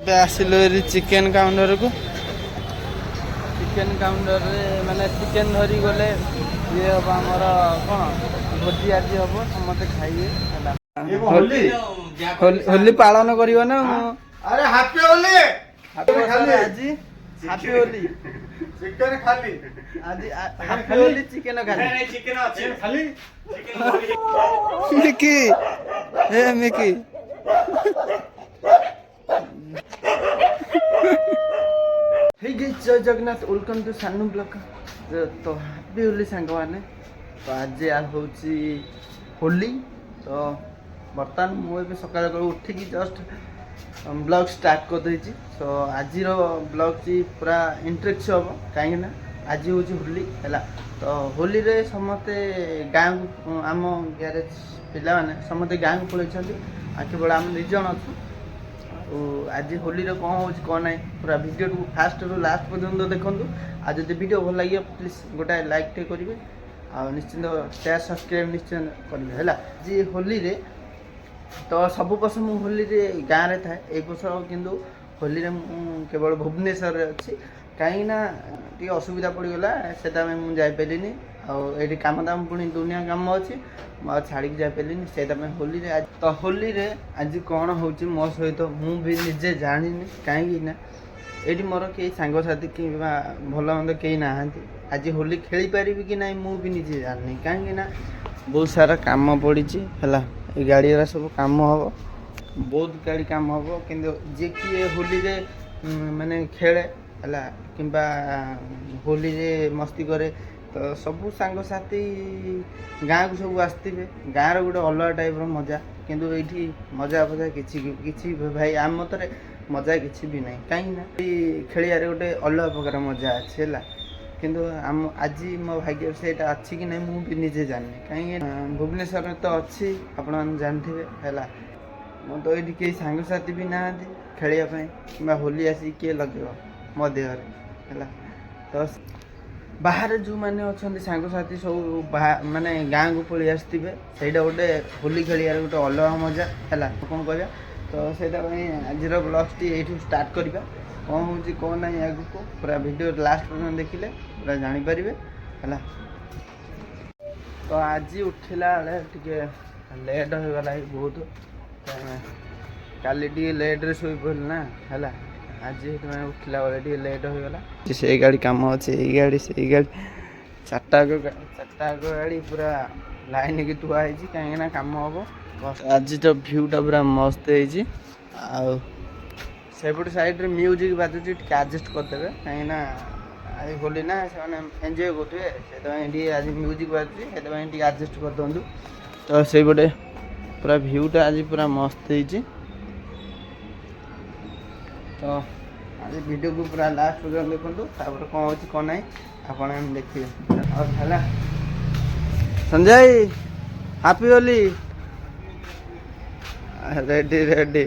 आसिलु chicken counter को chicken counter माने chicken धरी गले ये हम आमर कौन भोजी आज हम समस्ते खाइए होली पालन करियो ना अरे हैप्पी होली आज हैप्पी होली चिकन खाली आज हैप्पी होली चिकेन खाली नहीं चिकन আছে खाली चिकन मिकी ए मिकी हे जय जगन्नाथ वेलकम टू सानू ब्लॉग तो हैप्पी होली सांग मैंने तो आज होची होली तो बर्तमान मुझे सकाल उठिकी जस्ट ब्लॉग स्टार्ट कर देछि सो आज ब्लॉग ची पूरा इंटरेस्ट हम कहीं आज हूँ होली है तो होली रे समस्ते गाँव आम ग्यारेज पिला माने समस्ते गाँव को पलैछन केवल आम निज जन अच्छु आज होली रे कौन हो कौन ना पूरा वीडियो फास्ट रू लास्ट पर्यंत देखूँ आज जो वीडियो भल लगे प्लीज गोटाए लाइक टे करेंगे आ निश्चिंत शेयर सब्सक्राइब निश्चित करेंगे है जी होली रे तो सब वर्ष मु होली रे गाँव रे थाए एक वर्ष किंतु होली रे केवल भुवनेश्वर अच्छी कहीं टी असुविधा पड़गला से मुझे जापारे आठी कम दाम पुणी दुनिया कम अच्छी छाड़ी जापारे से होली रे तो होली रे आज कौन हो मो सहित मुझे निजे जानी कहीं ये मोर कई सांगसाथी कि भल मंद कई ना आज होली खेली पारि कि ना मुझे निजे जानी कहीं बहुत सारा काम पड़ी है गाड़ी सब काम हम बहुत गाड़ी काम हम कि जे किए होली रे माने खेले है कि होली रे मस्ती करे तो सबू सांगसाथी गाँ को सब आसते गाँव गोटे अलग टाइप मजा किंतु ये मजा फजा कि भाई आम मतरे मजा किसी भी ना कहीं खेलिया गोटे अलग प्रकार मजा अच्छे है किंतु आम आज मो भाग्य से अच्छी कि नहीं मुझे निजे जानी कहीं भुवनेश्वर तो अच्छी आप जानते है मो तो ये कई सांगसाथी भी ना खेलियापी कि होली आसी किए लगे मो देहर है तो बाहर जो मैंने अच्छा सांगसाथी सब माने गाँ को पलि आसते सहीटा गोटे होली खेलियार गोटे अलग मजा है कौन कह तो से आज ब्लॉगटी ये स्टार्ट करवा कौन हो कौन ना आग को पूरा वीडियो लास्ट पर्यटन देखिले पूरा जानीपर है तो आज उठला बेले टे लेट हो गला बहुत काली टे लेट्रे शो ना है आज उठला बेले टे लेट हो गला से गाड़ी कम अच्छे गाड़ी से गाड़ी चार्टा गाड़ी पूरा लाइन की थुआई कहीं कम हम आज तो भ्यूटा पूरा मस्त सेपट साइड रे म्यूजिक बाजुची एडजस्ट करदे कहीं आज होली ना से एंजॉय करेंगे से आज म्यूजिक बाजुची एडजस्ट कर दिंतु तो से पटे पूरा भ्यूटा आज पूरा मस्त तो आज वीडियो को पूरा लास्ट पर्यटन देखो कौन हो कौन ना आप देखिए और है Sanjay happy Holi ready ready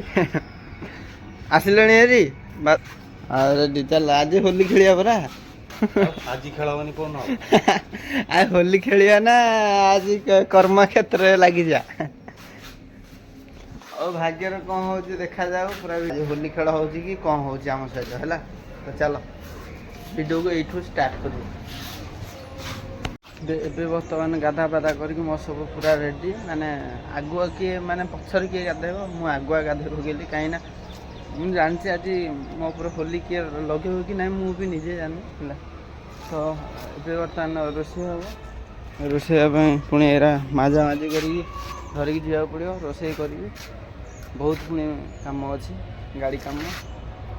आसिले हेरी रेडी चल आज होली खेलिया परा आज खेलावनी कौन आज होली खेलिया ना आज कर्म क्षेत्र लगी जा और भाग्यर कौन हो देखा जाओ पूरा होली खेल हो कि कौन हो सहित है तो चलो वीडियो को यू स्टार्ट कर बर्तमान गाधा पाधा करके मो सब पूरा रेडी माने आगुआ किए माने पछर किए गाधेब मुझे आगुआ गाधेब गली कहीं मुझे जानसी आज मो पूरा होली किए लगे कि ना मुझे भी निजे जानी है तो ये बर्तमान रोषे हम रोषे पुणी एरा मजा माजी कर धरिकी जा पड़ो रोषे करी बहुत पुणी कम अच्छी गाड़ी कम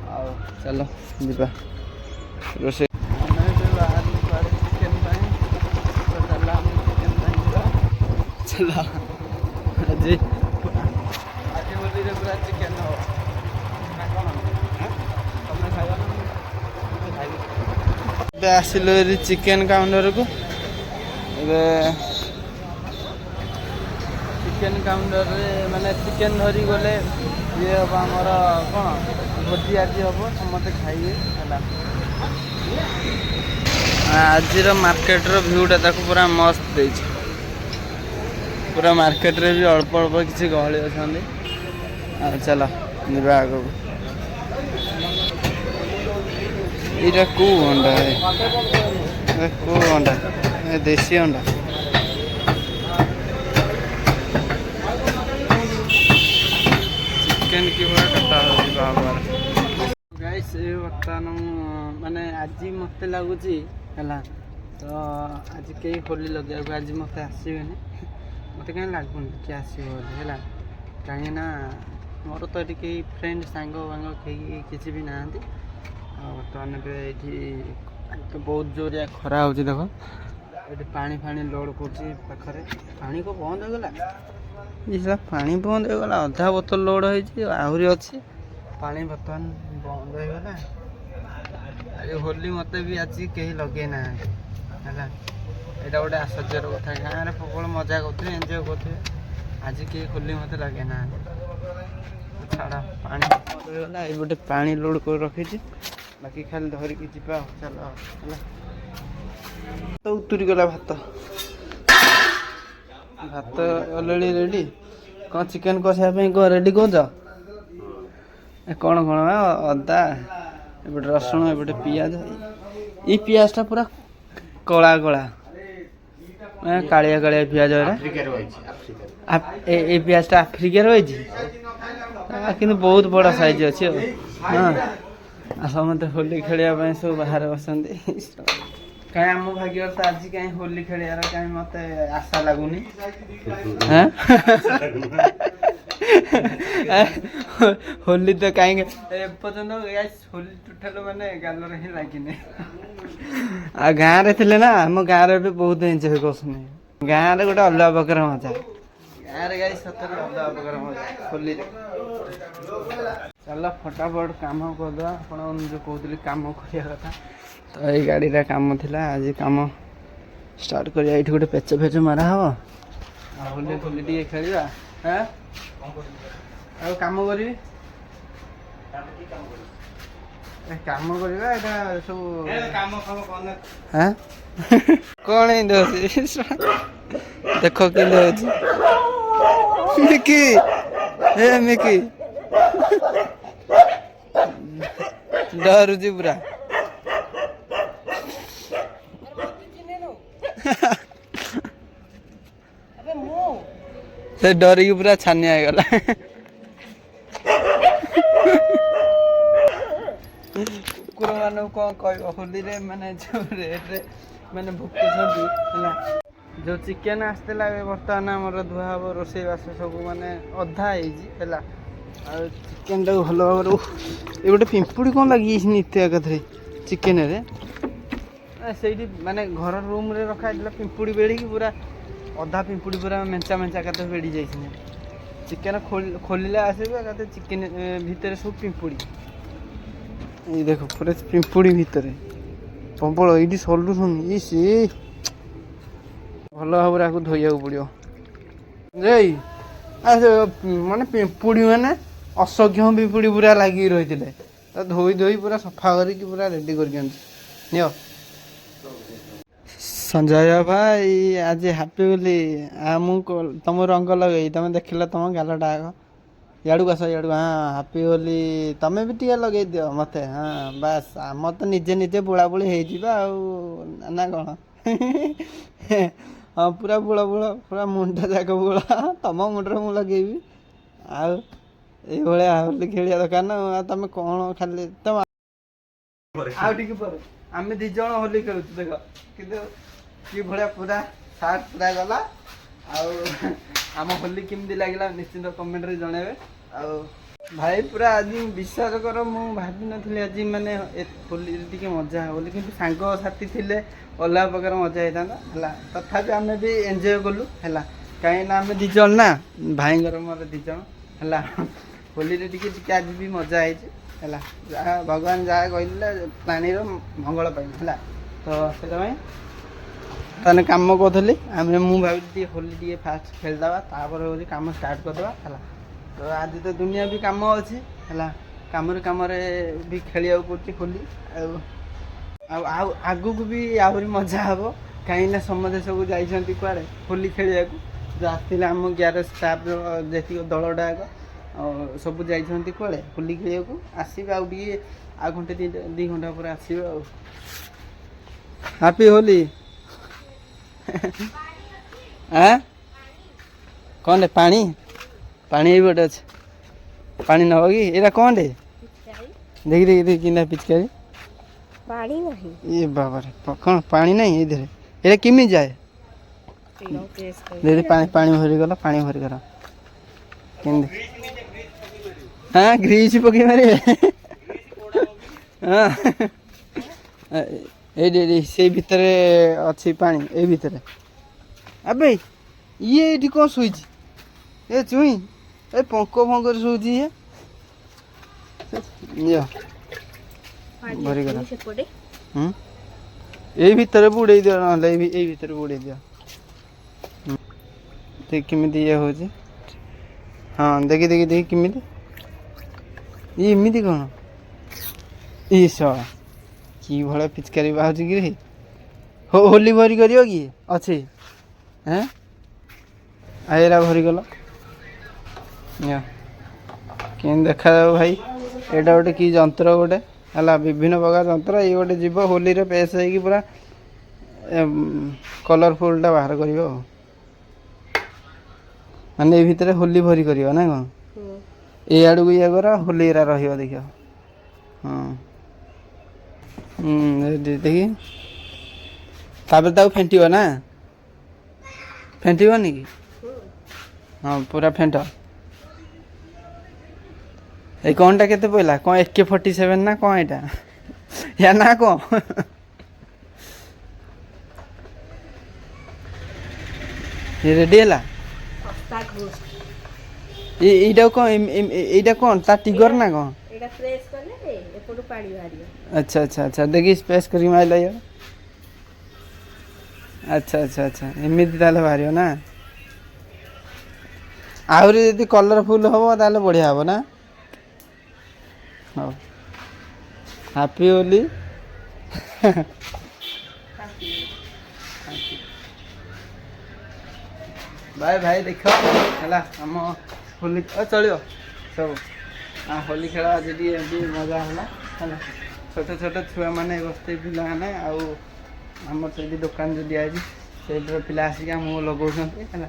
आ चलो जा रोषे चला आज होली रे पूरा चिकेन हो आसिलु चिकेन काउंटर को चिकेन काउंटर माने चिकेन धरी गले ये हम आमर कौन भोजी आज हम समस्ते खाइए है आज मार्केट भ्यूटा ताको पूरा मस्त देछि पूरा मार्केट रे भी अल्प अल्प किसी गहली अच्छा चलो आगे ଏଇଟା କୋଉ ଅଣ୍ଡା କୋଉ ଅଣ୍ଡା ଦେଶୀ ଅଣ୍ଡା ଚିକେନ କିଭଳିଆ କଟା ହେଉଛି ବାବାର ଗାଇସ୍ ବର୍ତ୍ତମାନ ମାନେ ଆଜି ମୋତେ ଲାଗୁଛି ହେଲା ତ ଆଜି କେହି ହୋଲି ଲଗେଇବାକୁ ଆଜି ମୋତେ ଆସିବେନି ମୋତେ କାହିଁ ଲାଗୁନି କି ଆସିବ ବୋଲି ହେଲା କାହିଁକିନା ମୋର ତ ଏଠି କେହି ଫ୍ରେଣ୍ଡ ସାଙ୍ଗ କେହି କିଛି ବି ନାହାନ୍ତି ଆଉ ବର୍ତ୍ତମାନ ଏବେ ଏଇଠି ବହୁତ ଜୋରିଆ ଖରା ହେଉଛି ଦେଖ ଏଠି ପାଣି ଲୋଡ଼ କରୁଛି ପାଖରେ ପାଣି କ'ଣ ବନ୍ଦ ହେଇଗଲା ଇସା ପାଣି ବନ୍ଦ ହେଇଗଲା ଅଧା ବୋତଲ ଲୋଡ଼ ହେଇଛି ଆହୁରି ଅଛି ପାଣି ବର୍ତ୍ତମାନ ବନ୍ଦ ହେଇଗଲା ଆଜି ହୋଲି ମୋତେ ବି ଆଜି କେହି ଲଗେଇ ନାହାନ୍ତି ହେଲା ଏଇଟା ଗୋଟେ ଆଶ୍ଚର୍ଯ୍ୟର କଥା ଗାଁରେ ପ୍ରବଳ ମଜା କରୁଥିବେ ଏନ୍ଜୟ କରୁଥିବେ ଆଜି କେହି ହୋଲି ମୋତେ ଲଗେଇ ନାହାନ୍ତି ଛାଡ଼ ପାଣି ବନ୍ଦ ହେଇଗଲା ଏଇ ଗୋଟେ ପାଣି ଲୋଡ଼ କରି ରଖିଛି ବାକି ଖାଲି ଧରିକି ଯିବା ଚାଲ ହେଲା ତ ଉତୁରିଗଲା ଭାତ ଅଲରେଡ଼ି ରେଡ଼ି କ'ଣ ଚିକେନ କଷିବା ପାଇଁ କ'ଣ ରେଡ଼ି କରୁଛ କ'ଣ ଅଦା ଏପଟେ ରସୁଣ ଏପଟେ ପିଆଜ ଏଇ ପିଆଜଟା ପୁରା କଳା କାଳିଆ ପିଆଜ ଏଇ ପିଆଜଟା ଆଫ୍ରିକାରେ ରହିଛି କିନ୍ତୁ ବହୁତ ବଡ଼ ସାଇଜ୍ ଅଛି ଆଉ ସମସ୍ତେ ହୋଲି ଖେଳିବା ପାଇଁ ସବୁ ବାହାରେ ବସନ୍ତି କାହିଁ ଆମ ଭାଗ୍ୟରେ ତ ଆଜି କାହିଁ ହୋଲି ଖେଳିବାର କାହିଁ ମୋତେ ଆଶା ଲାଗୁନି ହୋଲି ତ କାହିଁକି ଏପର୍ଯ୍ୟନ୍ତ ହୋଲି ଟୋଟାଲ ମାନେ ଗାଲରେ ହିଁ ଲାଗିନି ଆଉ ଗାଁରେ ଥିଲେ ନା ଆମ ଗାଁରେ ଏବେ ବହୁତ ଏନ୍ଜୟ କରୁଛନ୍ତି ଗାଁରେ ଗୋଟେ ଅଲଗା ପ୍ରକାର ମଜା ଗାଁରେ ଗାଈ ସତରେ ଅଲଗା ପ୍ରକାର ମଜା ହୋଲିରେ ଚାଲ ଫଟାଫଟ କାମ କରିଦେବା ଆପଣ ଯେଉଁ କହୁଥିଲି କାମ କରିବା କଥା ତ ଏଇ ଗାଡ଼ିଟା କାମ ଥିଲା ଆଜି କାମ ଷ୍ଟାର୍ଟ କରିବା ଏଇଠି ଗୋଟେ ପେଚ ମାରା ହବ ଆଉ ହୋଲି ଟିକେ ଖେଳିବା ଆଉ କାମ କରିବି କାମ କରିବା ଏଇଟା ସବୁ କ'ଣ ଏମିତି ଅଛି ଦେଖ କେମିତି ଅଛି ମିକି ଡରୁଛି ପୁରା ସେ ଡରିକି ପୁରା ଛାନିଆ ହେଇଗଲା କୁକୁର ମାନଙ୍କୁ କ'ଣ କହିବ ହୋଲିରେ ମାନେ ଯେଉଁ ରେଟ୍ରେ ମାନେ ଭୁକୁଛନ୍ତି ହେଲା ଯେଉଁ ଚିକେନ ଆସିଥିଲା ଏବେ ବର୍ତ୍ତମାନ ଆମର ଧୁଆ ହବ ରୋଷେଇବାସ ସବୁ ମାନେ ଅଧା ହେଇଛି ହେଲା ଆଉ ଚିକେନଟାକୁ ଭଲ ଭାବରେ ଏ ଗୋଟେ ପିମ୍ପୁଡ଼ି କ'ଣ ଲାଗିଯାଇଛି ନିତ୍ୟ ଏକାଥରେ ଚିକେନରେ ସେଇଠି ମାନେ ଘର ରୁମ୍ରେ ରଖା ହେଇଥିଲା ପିମ୍ପୁଡ଼ି ବେଳିକି ପୁରା ଅଧା ପିମ୍ପୁଡ଼ି ପୁରା ମେଞ୍ଚା ଏକାଥରେ ବେଡ଼ି ଯାଇଛନ୍ତି ଚିକେନ ଖୋଲିଲେ ଆସିବେ ଏକାଥରେ ଚିକେନ ଭିତରେ ସବୁ ପିମ୍ପୁଡ଼ି ଏଇ ଦେଖ ପୁରା ପିମ୍ପୁଡ଼ି ଭିତରେ ପ୍ରବଳ ଏଇଠି ସଲ୍ୟୁସନ୍ ଭଲ ଭାବରେ ଆକୁ ଧୋଇବାକୁ ପଡ଼ିବ ମାନେ ପିମ୍ପୁଡ଼ି ମାନେ ଅସଂଖ୍ୟ ପିମ୍ପୁଡ଼ି ପୁରା ଲାଗିକି ରହିଥିଲେ ତ ଧୋଇ ପୁରା ସଫା କରିକି ପୁରା ରେଡ଼ି କରିଦିଅନ୍ତି ନିଅ ସଞ୍ଜୟ ଭାଇ ଆଜି ହାପି ବୋଲି ମୁଁ ତମ ରଙ୍ଗ ଲଗେଇ ତମେ ଦେଖିଲ ତମ ଗାଲଟା ଆଗ ଇଆଡ଼କୁ ଆସ ଇଆଡ଼କୁ ହାପି ବୋଲି ତମେ ବି ଟିକେ ଲଗେଇ ଦିଅ ମୋତେ ବାସ୍ ଆମର ତ ନିଜେ ବୁଳାବୁଳି ହେଇଯିବା ଆଉ ନା କ'ଣ ପୁରା ପୁରା ମୁଣ୍ଡ ଯାକ ବୁଳା ତମ ମୁଣ୍ଡରେ ମୁଁ ଲଗେଇବି ଆଉ ଏଇଭଳିଆ ହୋଲି ଖେଳିବା ଦରକାର ନା ଆଉ ତମେ କ'ଣ ଖାଲି ତମ ଆଉ ଟିକେ ପରେ ଆମେ 2 ଜଣ ହୋଲି ଖେଳୁଛୁ ଦେଖ କିନ୍ତୁ କି ଭଳିଆ ପୁରା ସାର୍ଟ ପୁରା ଗଲା ଆଉ ଆମ ହୋଲି କେମିତି ଲାଗିଲା ନିଶ୍ଚିନ୍ତ କମେଣ୍ଟରେ ଜଣେଇବେ ଆଉ ଭାଇ ପୁରା ଆଜି ବିଶ୍ୱାସ କର ମୁଁ ଭାବିନଥିଲି ଆଜି ମାନେ ହୋଲିରେ ଟିକେ ମଜା ହେବ ବୋଲି କିନ୍ତୁ ସାଙ୍ଗସାଥି ଥିଲେ ଅଲଗା ପ୍ରକାର ମଜା ହେଇଥାନ୍ତା ହେଲା ତଥାପି ଆମେ ବି ଏନ୍ଜୟ କଲୁ ହେଲା କାହିଁକିନା ଆମେ 2 ଜଣ ନା ଭାଇଙ୍କର ମୋର 2 ଜଣ ହେଲା ହୋଲିରେ ଟିକେ ଆଜି ବି ମଜା ହେଇଛି ହେଲା ଯାହା ଭଗବାନ ଯାହା କହିଲେ ପ୍ରାଣୀର ମଙ୍ଗଳ ପାଇଁ ହେଲା ତ ସେଥିପାଇଁ ତାହେଲେ କାମ କରୁଥିଲି ମୁଁ ଭାବିଲି ଟିକେ ହୋଲି ଟିକେ ଫାଷ୍ଟ ଖେଳିଦେବା ତାପରେ ହେଉଛି କାମ ଷ୍ଟାର୍ଟ କରିଦେବା ହେଲା ତ ଆଜି ତ ଦୁନିଆ ବି କାମ ଅଛି ହେଲା କାମରେ ବି ଖେଳିବାକୁ ପଡ଼ୁଛି ହୋଲି ଆଉ ଆଗକୁ ବି ଆହୁରି ମଜା ହେବ କାହିଁକିନା ସମସ୍ତେ ସବୁ ଯାଇଛନ୍ତି କୁଆଡ଼େ ହୋଲି ଖେଳିବାକୁ ଯେଉଁ ଆସିଥିଲେ ଆମ ଗ୍ୟାରେଜ୍ ଷ୍ଟାଫ୍ର ଯେତିକି ଦଳଟା ଆଗ ସବୁ ଯାଇଛନ୍ତି କୁଆଡ଼େ ହୋଲି ଖେଳିବାକୁ ଆସିବେ ଆଉ ଟିକେ ଆଉ ଘଣ୍ଟେ 2 ଘଣ୍ଟା ପରେ ଆସିବେ ଆଉ ହାପି ହୋଲି କ'ଣ ପାଣି ପାଣି ଏଇ ଗୋଟେ ଅଛି ପାଣି ନେବ କି ଏଇଟା କ'ଣଟେ ଦେଖି ଦେଖି ଦେଖି କିନା ପିଚକାରୀ ପାଣି ନାହିଁ ଇଏ ବାବାରେ କ'ଣ ପାଣି ନାହିଁ ଏଇଥିରେ ଏଇଟା କେମିତି ଯାଏ ଦେଖି ପାଣି ଭରିଗଲା ପାଣି ଭରିଗଲା କେମିତି ହଁ ଗ୍ରୀସ୍ ପକେଇ ମାରିବେ ହଁ ଏଇଠି ସେଇ ଭିତରେ ଅଛି ପାଣି ଏଇ ଭିତରେ ଆବେ ଇଏ ଏଇଠି କ'ଣ ଶୋଇଛି ଏ ଚୁଇଁ ଏ ଫଙ୍କରେ ଶୋଉଛି ଇଏ ଭରିଗଲା ସେପଟେ ଏଇ ଭିତରେ ବୁଡ଼େଇ ଦିଅ ନହେଲେ ଏଇ ଭିତରେ ବୁଡ଼େଇ ଦିଅ ଦେଖ କେମିତି ଇଏ ହେଉଛି ହଁ ଦେଖି ଦେଖି ଦେଖି କେମିତି ଇଏ ଏମିତି କ'ଣ ଇସ କି ଭଳିଆ ପିଚକାରୀ ବାହାରୁଛି କି ହୋଲି ଭରି କରିବ କି ଅଛି ହେଁ ଏରା ଭରିଗଲ କେମିତି ଦେଖାଯାଉ ଭାଇ ଏଇଟା ଗୋଟେ କି ଯନ୍ତ୍ର ଗୋଟେ ହେଲା ବିଭିନ୍ନ ପ୍ରକାର ଯନ୍ତ୍ର ଇଏ ଗୋଟେ ଯିବ ହୋଲିରେ ପେସ୍ ହେଇକି ପୁରା କଲରଫୁଲଟା ବାହାର କରିବ ଆଉ ମାନେ ଏଇ ଭିତରେ ହୋଲି ଭରି କରିବ ନା କ'ଣ ଏଇ ଆଡ଼କୁ ଇଏ କର ହୋଲି ଏରା ରହିବ ଦେଖିବ ହଁ ଦେଖି ତାପରେ ତାକୁ ଫେଣ୍ଟିବ ନା ଫେଣ୍ଟିବନି କି ହଁ ପୁରା ଫେଣ୍ଟ ଏଇ କ'ଣଟା କେତେ ପଇଲା କ'ଣ AK-47 ନା କ'ଣ ଏଇଟା ୟା ନା କ'ଣ ରେଡି ହେଲା এইটাও କ'ଣ এইটা କ'ଣ ତା ଟିଗର ନା କ'ଣ ଏଇଟା ପ୍ରେସ୍ କଲେ ଏପଟୁ ପାଣି ବାହାରିବ ଆଚ୍ଛା ଆଚ୍ଛା ଆଚ୍ଛା ଦେଖି ସ୍ପେସ୍ କରିକି ମାରିଲା ଇଏ ଆଚ୍ଛା ଆଚ୍ଛା ଆଚ୍ଛା ଏମିତି ତାହେଲେ ବାହାରିବ ନା ଆହୁରି ଯଦି କଲରଫୁଲ୍ ହେବ ତାହେଲେ ବଢ଼ିଆ ହେବ ନା ହଉ ହାପି ହୋଲି ଭାଇ ଭାଇ ଦେଖ ହେଲା ଆମ ହୋଲି ଚଳିବ ସବୁ ହୋଲି ଖେଳ ଆଜି ଟିକେ ଏମିତି ମଜା ହେଲା ହେଲା ଛୋଟ ଛୋଟ ଛୁଆମାନେ ବସିଥିବେ ପିଲାମାନେ ଆଉ ଆମର ସେଇଠି ଦୋକାନ ଯେଉଁ ଦିଆହେଇଛି ସେଇଠିର ପିଲା ଆସିକି ଆମକୁ ଲଗାଉଛନ୍ତି ହେଲା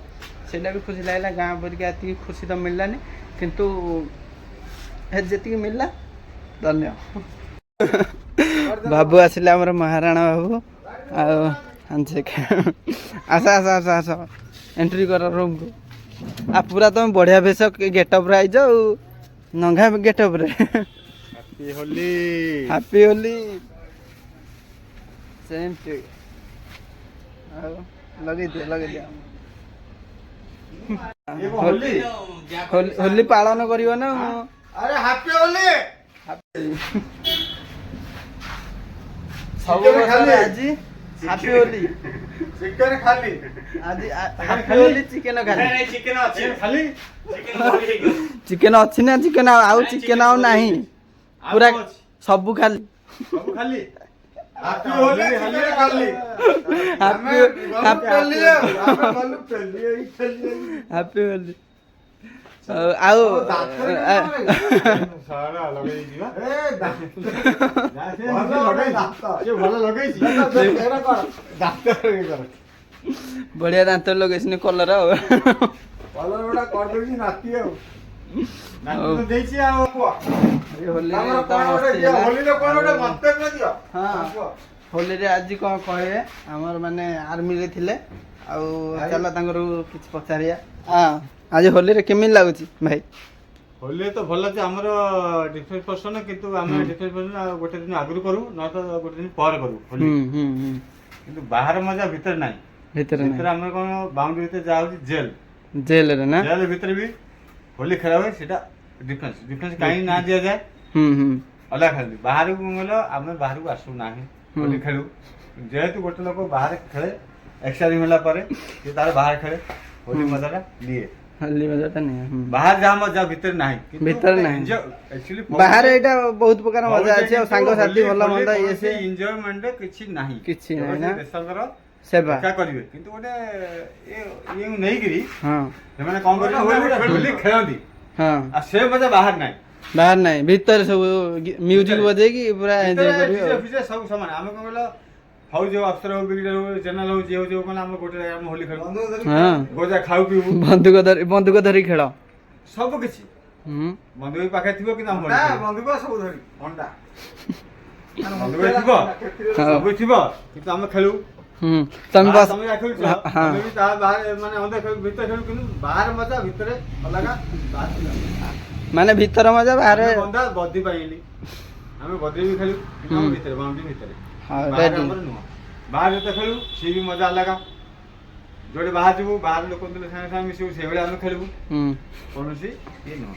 ସେଇଟା ବି ଖୁସି ଲାଗିଲା ଗାଁ ପରିକା ଏତିକି ଖୁସି ତ ମିଳିଲାନି କିନ୍ତୁ ଯେତିକି ମିଳିଲା ଧନ୍ୟ ବାବୁ ଆସିଲେ ଆମର ମହାରାଣା ବାବୁ ଆଉ ଆସ ଆସ ଆସ ଆସ ଏଣ୍ଟ୍ରି କର ରୁମ୍କୁ ପୁରା ତମେ ବଢ଼ିଆ ବେଶ ଗେଟଅପ୍ରେ ଆଇଛ ଆଉ ନଙ୍ଗା ଗେଟଅପ୍ରେ ହାପି ହୋଲି ହାପି ହୋଲି ସେମିତି ଆଉ ଲଗେଇଦିଅ ଲଗେଇଦିଅ ହୋଲି ପାଳନ କରିବ ନା ଆରେ ହାପି ହୋଲି ସବୁ ବର୍ଷ ଆଜି ହାପି ହୋଲି ଚିକେନ ଖାଲି ଆଜି ହାପି ହୋଲି ଚିକେନ ଖାଲି ଚିକେନ ଅଛି ଖାଲି ଚିକେନ ଅଛି ନା ଚିକେନ ଆଉ ଚିକେନ ଆଉ ନାହିଁ ପୁରା ସବୁ ଖାଲି ସବୁ ଖାଲି ହାପି ହୋଲି ଚିକେନ ଖାଲି ହାପି ହାପି ହୋଲି ଆମେ ଗଲୁ ପେଲି ଏଇ ଖେଲି ହାପି ହୋଲି ଆଉ ସାରା ଲଗେଇ ଯିବା ଭଲ ଲଗେଇଛି ବଢିଆ ଦାନ୍ତ ଲଗେଇଛି କଲର ଆଉ କଲର ଗୁଡା କରିଦେଇଛି ନାତି ଆଉ ନାତି ଦେଇଛି ଆଉ ହୋଲିରେ ଆଜି କ'ଣ କହିବେ ଆମର ମାନେ ଆର୍ମିରେ ଥିଲେ ଆଉ ଚାଲ ତାଙ୍କର କିଛି ପଚାରିବା ଆଜି ହୋଲିରେ କେମିତି ଲାଗୁଛି ଭାଇ ହୋଲି ତ ଭଲ ଅଛି ଆମର ଡିଫେନ୍ସ ପର୍ସନ କିନ୍ତୁ ଆମେ ଡିଫେନ୍ସ ପର୍ସନ ଗୋଟେ ଦିନ ଆଗରୁ କରୁ ନହେଲେ ତ ଗୋଟେ ଦିନ ପରେ କରୁ ହୋଲି କିନ୍ତୁ ବାହାର ମଜା ଭିତରେ ନାହିଁ ଭିତରେ ଆମେ କ'ଣ ବାଉଣ୍ଡରୀ ଭିତରେ ଯାହା ହଉଛି ଜେଲରେ ନା ଜେଲ ଭିତରେ ବି ହୋଲି ଖେଳା ହୁଏ ସେଟା ଡିଫେନ୍ସ କାହିଁକି ନା ଦିଆଯାଏ ଅଲଗା ଖେଳନ୍ତି ବାହାରକୁ ଗଲେ ଆମେ ବାହାରକୁ ଆସୁ ନାହିଁ ହୋଲି ଖେଳୁ ଯେହେତୁ ଗୋଟେ ଲୋକ ବାହାରେ ଖେଳେ ଏକ୍ସଟ୍ରା ହେଲା ପରେ ସେ ତାର ବାହାରେ ଖେଳେ ହୋଲି ମଜାଟା ନିଏ ହୋଲି ମଜାଟା ନିଏ ବାହାରେ ଯାହା ମଜା ଭିତରେ ନାହିଁ ଭିତରେ ନାହିଁ ବାହାରେ ଏଇଟା ବହୁତ ପ୍ରକାର ମଜା ଅଛି ଆଉ ସାଙ୍ଗସାଥି ଭଲ ମନ୍ଦ ଇଏ ସେ ଏନ୍ଜୟମେଣ୍ଟ କିଛି ନାହିଁ ନା ଦେଶଙ୍କର ସେବା କରିବେ କିନ୍ତୁ ଗୋଟେ ଇଏ ନେଇକିରି ହଁ ସେମାନେ କ'ଣ କରିବେ ହୋଲି ଖେଳନ୍ତି ହଁ ଆଉ ସେ ମଜା ବାହାର ନାହିଁ। ବାହାର ନାହିଁ, ଭିତରେ ସବୁ ମ୍ୟୁଜିକ୍ ବଜେଇକି ପୁରା ଏନ୍ଜୟ କରିବେ ଆଉ। ଅଫିସରେ ସବୁ ସମାନ। ଆମେ କଣ କହିଲ ହଉ ଯୋଉ ଅଫିସର ହଉ ବିଗିଡର ହଉ ଚ୍ୟାନେଲ ହଉ ଯିଏ ହଉ ଯୋଉ କଣ ଆମେ ଗୋଟେ ଜାଗାରେ ଆମେ ହୋଲି ଖେଳୁ, ହଁ ଗୋଜା ଖାଉ ପିଇବୁ, ବନ୍ଧୁକ ଧରି ଖେଳ। ସବୁ କିଛି ବନ୍ଧୁକ ବି ପାଖରେ ଥିବ କିନ୍ତୁ ଆମ ବନ୍ଧୁକ ସବୁ ଧରି ଅଣ୍ଡା ବନ୍ଧୁକ ଥିବ ସବୁ ଥିବ କିନ୍ତୁ ଆମେ ଖେଳୁ। ତମେ ବସ ତମେ ଯାହା ଖେଳୁଛ ଆମେ ବି ତା ବାହାରେ ମାନେ ଅନ୍ଧ ଖେଳୁ ଭିତରେ ଖେଳୁ କିନ୍ତୁ ବାହାରେ ମଜା ଭିତରେ ଅଲଗା। ମାନେ ଭିତର ମଜା ବାହାରେ ବନ୍ଧା ବଦି ପାଇଲି ଆମେ ବଦି ବି ଖେଳୁ କିନ୍ତୁ ଆମ ଭିତରେ ବାଉଣ୍ଡ୍ରି ଭିତରେ ହଁ ବାହାରେ ଆମର ନୁହଁ। ବାହାରେ ଯେତେ ଖେଳୁ ସିଏ ବି ମଜା ଅଲଗା। ଯୋଉଠି ବାହାର ଯିବୁ ବାହାର ଲୋକ ସାଙ୍ଗେ ସାଙ୍ଗେ ମିଶିବୁ ସେଇଭଳିଆ ଆମେ ଖେଳିବୁ କୌଣସି ଇଏ ନୁହଁ।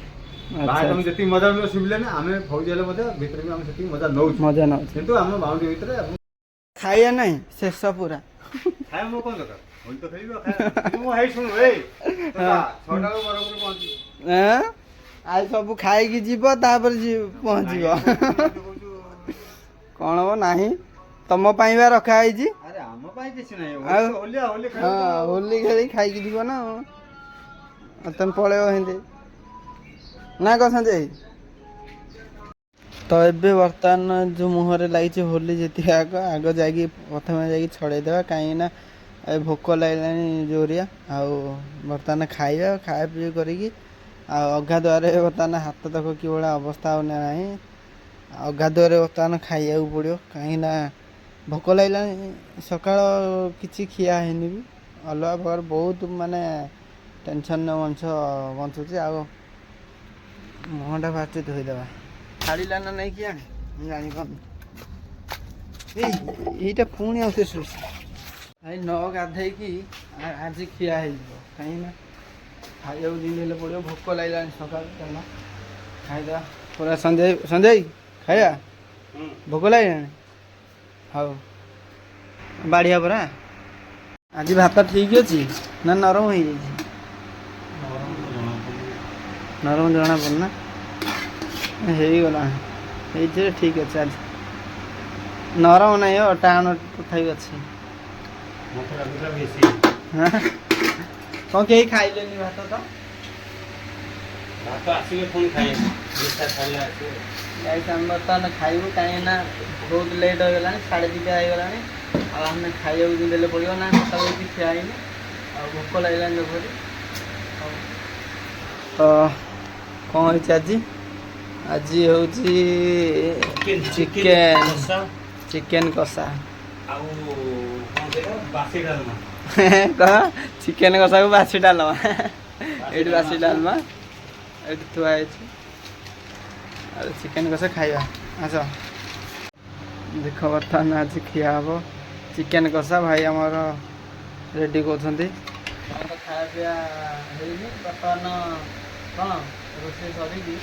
ବାହାରେ ତମେ ଯେତିକି ମଜା ମିଳିବ ସିଭିଲେ ନା ଆମେ ଫୌଜି ହେଲେ ମଧ୍ୟ ଭିତରେ ବି ଆମେ ସେତିକି ମଜା ନଉଛୁ କିନ୍ତୁ ଆମ ବାଉଣ୍ଡ୍ରି ଭିତରେ ଖାଇବା ନାହିଁ ଶେଷ ପୁରା ଖାଇବା ମୋ କଣ ଦରକାର ହୋଲି ତ ଖେଳିବ ମୁଁ ହେଇ ଶୁଣୁ ଏଇ 6ଟା ବେଳକୁ ବରପୁର ପହଞ୍ଚିବୁ। ଆଉ ସବୁ ଖାଇକି ଯିବ ତାପରେ ପହଞ୍ଚିବ କଣ ହବ ନାହିଁ ତମ ପାଇଁ ବା ରଖା ହେଇଛି। ଆରେ ଆମ ପାଇଁ କିଛି ନାହିଁ ଆଉ ହୋଲି ହୋଲି ଖେଳି ଖାଇକି ଯିବ ନା ତମେ ପଳେଇବ ସେମିତି ନା କଣ ସଞ୍ଜୟ? ତ ଏବେ ବର୍ତ୍ତମାନ ଯେଉଁ ମୁହଁରେ ଲାଗିଛି ହୋଲି ଯେତିକି ଆଗ ଯାଇକି ପ୍ରଥମେ ଯାଇକି ଛଡ଼େଇଦେବା କାହିଁକି ନା ଏ ଭୋକ ଲାଗିଲାଣି ଜୋରିଆ। ଆଉ ବର୍ତ୍ତମାନ ଖାଇବା ପିଇ କରିକି ଆଉ ଅଗାଧୁଆରେ ବର୍ତ୍ତମାନ ହାତ ତକ କିଭଳିଆ ଅବସ୍ଥା ଆଉ ନାହିଁ। ଅଗାଧୁଆରେ ବର୍ତ୍ତମାନ ଖାଇବାକୁ ପଡ଼ିବ କାହିଁକିନା ଭୋକ ଲାଗିଲାଣି। ସକାଳ କିଛି ଖିଆ ହେଇନି ବି ଅଲଗା ପ୍ରକାର ବହୁତ ମାନେ ଟେନସନ୍ରେ ମଣିଷ ବଞ୍ଚୁଛି। ଆଉ ମୁହଁଟା ଫାଷ୍ଟ ଧୋଇଦେବା ଛାଡ଼ିଲା ନା ନାଇଁ କି ଆଣେ ମୁଁ ଜାଣିପାରୁନି। ଏଇଟା ପୁଣି ଆଉ ସେ ଶୋଷ ଭାଇ ନ ଗାଧେଇକି ଆଜି ଖିଆ ହେଇଯିବ କାହିଁକିନା ଖାଇବାକୁ ଯେମିତି ହେଲେ ପଡ଼ିବ। ଭୋକ ଲାଗିଲାଣି ସକାଳୁ ଚାଲ ଖାଇଦେବା ପୁରା। ସଞ୍ଜୟ ଖାଇବା ଭୋକ ଲାଗିଲାଣି ହଉ ବାଢ଼ିଆ ପରା। ଆଜି ଭାତ ଠିକ୍ ଅଛି ନା ନରମ ହେଇଯାଇଛି? ନରମ ଜଣା ପଡୁନା ହେଇଗଲା ହେଇଥିରେ ଠିକ୍ ଅଛି। ଆଜି ନରମ ନାହିଁ ଟାଣ ତଥାପି ଅଛି। କ'ଣ କେହି ଖାଇଲେନି ଭାତ ତ ଆସିବେ ପୁଣି ଖାଇବେ ଆମେ ବର୍ତ୍ତମାନ ଖାଇବୁ କାହିଁକିନା ବହୁତ ଲେଟ୍ ହେଇଗଲାଣି 2:30 ହେଇଗଲାଣି। ଆଉ ଆମେ ଖାଇବାକୁ ବି ଦେଲେ ପଡ଼ିବ ନା ସକାଳୁ କିଛି ଖିଆ ହେଇନି ଆଉ ଭୋକ ଲାଗିଲାଣି ଯେପରି। ତ କ'ଣ ହେଇଛି ଆଜି ହେଉଛି ଚିକେନ୍ କଷା ଆଉ ବାସି ଡାଲମା କହ ଚିକେନ୍ କଷାକୁ ବାସି ଡାଲମା ଏଇଠି ବାସି ଡାଲମା ଏଇଠି ଥୁଆ ହେଇଛି। ଆଉ ଚିକେନ୍ କଷା ଖାଇବା ଆସ ଦେଖ ବର୍ତ୍ତମାନ ଆଜି ଖିଆ ହେବ ଚିକେନ୍ କଷା। ଭାଇ ଆମର ରେଡ଼ି କରୁଛନ୍ତି। ତ ଖାଇବା ପିଇବା ହେଇନି ବର୍ତ୍ତମାନ କ'ଣ ରୋଷେଇ ସରିକି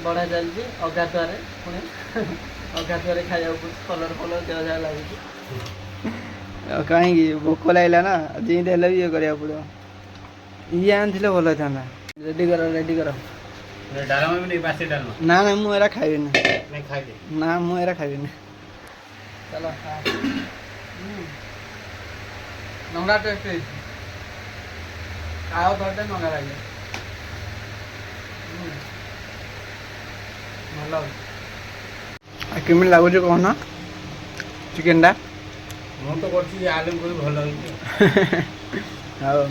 ବଢ଼ା ଚାଲିଛି ଅଗାଧୁଆରେ ପୁଣି ଅଗାଧୁଆରେ ଖାଇବାକୁ ପଡ଼ୁଛି। କଲର୍ ଦେହ ଯାହା ଲାଗୁଛି କାହିଁକି ଭୋକ ଲାଗିଲା ନା ଯେମିତି ହେଲେ ବି ଇଏ କରିବାକୁ ପଡ଼ିବ। ଇଏ ଆଣିଥିଲେ ଭଲ ହେଇଥାନ୍ତା। ରେଡ଼ି କର ନା ମୁଁ ଏରା ଖାଇବିନି ନା ମୁଁ ଏରା ଖାଇବିନି। ଚାଲ ନଙ୍ଗା ଟେଷ୍ଟ ହେଇଛି ଆଉ ଥରଟେ ନଙ୍ଗା ଲାଗିଲା ଭଲ କେମିତି ଲାଗୁଛି କହୁନ ଚିକେନ୍ଟା? ମୁଁ ତ କରୁଛି ଆଲୁ କରି ଭଲ ହେଇଛି ଆଉ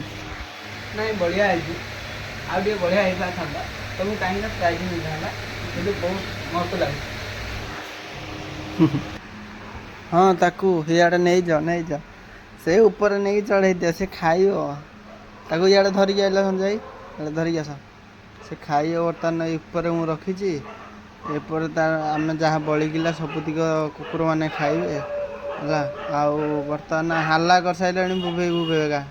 ନାଇଁ ବଢ଼ିଆ ହେଇଛି। ଆଉ ଟିକେ ବଢ଼ିଆ ହେଇପାରିଥାନ୍ତା ତମକୁ କାହିଁକିନା ପ୍ରାଇଜ୍ ମିଳିଥାନ୍ତା କିନ୍ତୁ ବହୁତ ମସ୍ତ ଲାଗୁଛି। ହଁ ତାକୁ ଇଆଡ଼େ ନେଇଯାଅ ସେ ଉପରେ ନେଇକି ଚଢ଼େଇ ଦିଅ ସେ ଖାଇବ। ତାକୁ ଇଆଡ଼େ ଧରିକି ଆସିଲା ସଞ୍ଜୟ ଇଆଡ଼େ ଧରିକି ଆସ ସେ ଖାଇବ। ବର୍ତ୍ତମାନ ଉପରେ ମୁଁ ରଖିଛି ଏପଟେ ଆମେ ଯାହା ବଳିକିଲା ସବୁତିକ କୁକୁରମାନେ ଖାଇବେ ହେଲା। ଆଉ ବର୍ତ୍ତମାନ ହାଲ୍ଲା କରିସାରିଲେଣି ବୁବେଇକା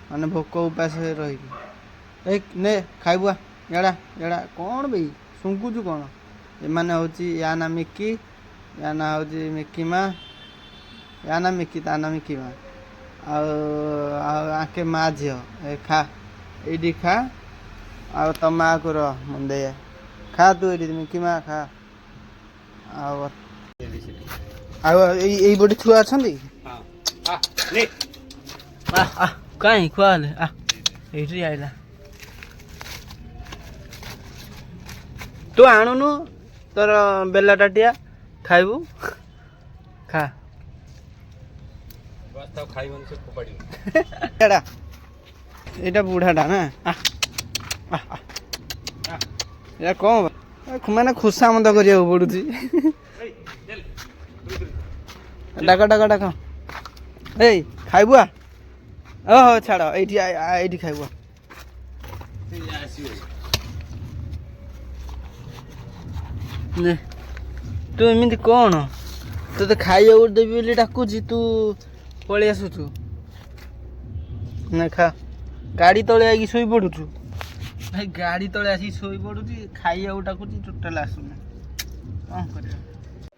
ମାନେ ଭୋକ ଉପାସ ରହିକି ଏଇ ନେ ଖାଇବୁ ଏଡ଼ା କ'ଣ ବେ ଶୁଙ୍ଗୁଛୁ କ'ଣ? ଏମାନେ ହେଉଛି ୟା ନା ମିକି ୟା ନା ହେଉଛି ମିକି ମା ୟା ନା ମିକି ତା ନା ମିକି ମା। ଆଉ ଆଙ୍କେ ମା ଝିଅ ଖା ଏଇଠି ଖା ଆଉ ତୋ ମାଆକୁ ରହ ମୁଣ୍ଡେଇଆ ଖା ତୁ ଏଇଠି ମିକି ମା ଖା। ଆଉ ଏଇପଟେ ଛୁଆ ଅଛନ୍ତି କାହିଁ ଖୁଆ ହେଲେ ଏଇଠି ଆଇଲା ତୁ ଆଣୁନୁ ତୋର ବେଲା ଟାଟିଆ ଖାଇବୁ ଖା ଏଇଟା ଏଇଟା ବୁଢ଼ାଟା ନା ଏଇଟା କ'ଣ ମାନେ ଖୁସା ମନ୍ଦ କରିବାକୁ ପଡୁଛି ଡାକ ଡାକ ଡାକ ଏଇ ଖାଇବୁ ଓହୋ ଛାଡ଼ ଏଇଠି ଏଇଠି ଖାଇବୁ ତୁ ଏମିତି କ'ଣ ତୋତେ ଖାଇବାକୁ ଦେବି ବୋଲି ଡାକୁଛି ତୁ ପଳେଇ ଆସୁଛୁ ନା ଖା ଗାଡ଼ି ତଳେ ଆସିକି ଶୋଇ ପଡ଼ୁଛୁ ଭାଇ ଗାଡ଼ି ତଳେ ଆସିକି ଶୋଇ ପଡ଼ୁଛି ଖାଇବାକୁ ଡାକୁଛି ଟୋଟାଲ୍ ଆସୁନି କ'ଣ କରିବା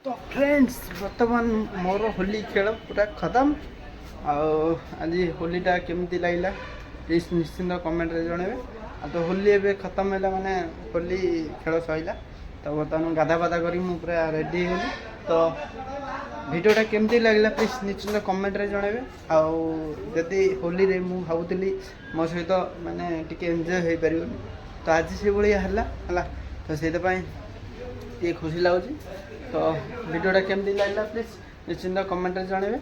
ତ ଫ୍ରେଣ୍ଡସ୍ ବର୍ତ୍ତମାନ ମୋର ହୋଲି ଖେଳ ପୁରା ଖତମ ଆଉ ଆଜି ହୋଲିଟା କେମିତି ଲାଗିଲା ପ୍ଲିଜ୍ ନିଶ୍ଚିନ୍ତ କମେଣ୍ଟରେ ଜଣାଇବେ ଆଉ ତ ହୋଲି ଏବେ ଖତମ ହେଲା ମାନେ ହୋଲି ଖେଳ ସରିଲା ତ ବର୍ତ୍ତମାନ ଗାଧା ପାଧା କରି ମୁଁ ପୁରା ରେଡ଼ି ହେଇଗଲି ତ ଭିଡ଼ିଓଟା କେମିତି ଲାଗିଲା ପ୍ଲିଜ୍ ନିଶ୍ଚିନ୍ତ କମେଣ୍ଟରେ ଜଣାଇବେ ଆଉ ଯଦି ହୋଲିରେ ମୁଁ ଭାବୁଥିଲି ମୋ ସହିତ ମାନେ ଟିକେ ଏନ୍ଜୟ ହେଇପାରିବନି ତ ଆଜି ସେଭଳିଆ ହେଲା ତ ସେଇଥିପାଇଁ ଟିକେ ଖୁସି ଲାଗୁଛି ତ ଭିଡ଼ିଓଟା କେମିତି ଲାଗିଲା ପ୍ଲିଜ୍ ନିଶ୍ଚିନ୍ତ କମେଣ୍ଟରେ ଜଣାଇବେ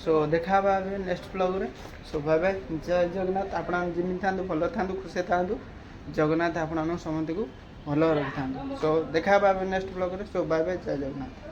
ସୋ ଦେଖା ହେବା ଏବେ ନେକ୍ସଟ ବ୍ଲଗ୍ରେ ସୋ ବାଏ ବାଏ ଜୟ ଜଗନ୍ନାଥ ଆପଣ ଯେମିତି ଥାନ୍ତୁ ଭଲ ଥାନ୍ତୁ ଖୁସି ଥାନ୍ତୁ ଜଗନ୍ନାଥ ଆପଣମାନଙ୍କୁ ସମସ୍ତଙ୍କୁ ଭଲ ରଖିଥାନ୍ତୁ ସୋ ଦେଖା ହେବା ଏବେ ନେକ୍ସଟ ବ୍ଲଗ୍ରେ ସୋ ବାଏ ବାଏ ଜୟ ଜଗନ୍ନାଥ